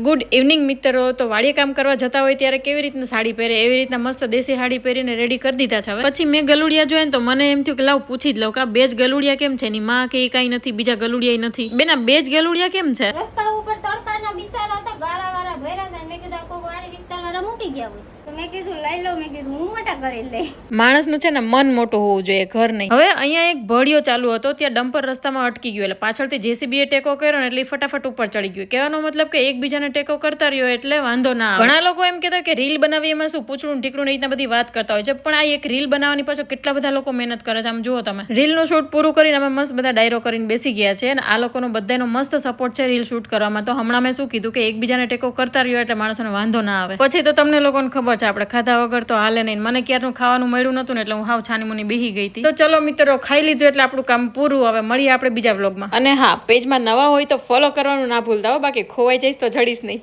Good evening મિત્રો. તો વાડીએ કામ કરવા જતા હોય ત્યારે કેવી રીતના સાડી પહેરે, એવી રીતના મસ્ત દેશી સાડી પહેરીને રેડી કરી દીધા છે. પછી મેં ગલુડિયા જોયા ને તો મને એમ થયું કે લાવ પૂછી જ લઉં કે આ બે જ ગલુડિયા કેમ છે, એની માં કે કઈ નથી, બીજા ગલુડિયા નથી, બેના બે જ ગલુડિયા કેમ છે? રસ્તા ઉપર તડકાના બિસારા હતા, ગારા વારા ભર્યા હતા. મેં કીધું કોઈ વાડી વિસ્તારના મૂકી ગયા હોય તો મેં કીધું લઈ લો. મેં કીધું હું મોટા કરી લઈ. માણસનું છે ને મન મોટું હોવું જોઈએ, ઘર નહીં. હવે અહીંયા એક ભડિયો ચાલુ હતો, ત્યાં ડમ્પર રસ્તામાં અટકી ગયો, એટલે પાછળથી જેસીબી એ ટેકો કર્યો ને એટલે ફટાફટ ઉપર ચડી ગયું. કહેવાનો મતલબ કે એકબીજાને ટેકો કરતા રહ્યો એટલે વાંધો ના આવે. ઘણા લોકો એમ કહેતા કે રીલ બનાવી એમાં શું પૂછડું ઢીકડું એ બધી વાત કરતા હોય છે, પણ આ એક રીલ બનાવવાની પાછળ કેટલા બધા લોકો મહેનત કરે છે. આમ જુઓ તમે, રીલનું શૂટ પૂરું કરીને અમે મસ્ત બધા ડાયરો કરીને બેસી ગયા છે અને આ લોકોનો બધાનો મસ્ત સપોર્ટ છે રીલ શૂટ કરવામાં. તો હમણાં મેં શું કીધું કે એકબીજાને ટેકો કરતા રહ્યો એટલે માણસોને વાંધો ના આવે. પછી તો તમને લોકોને ખબર છે આપણે ખાધા વગર તો હાલે નહીં. મને ક્યારનું ખાવાનું મળ્યું નતું ને એટલે હું હાવ છાની મુની બેહી ગઈ હતી. તો ચલો મિત્રો, ખાઈ લીધું એટલે આપણું કામ પૂરું. હવે મળીએ આપણે બીજા વ્લોગમાં. અને હા, પેજમાં નવા હોય તો ફોલો કરવાનું ના ભૂલતા હો, બાકી ખોવાઈ જઈશ તો જડીશ નહીં.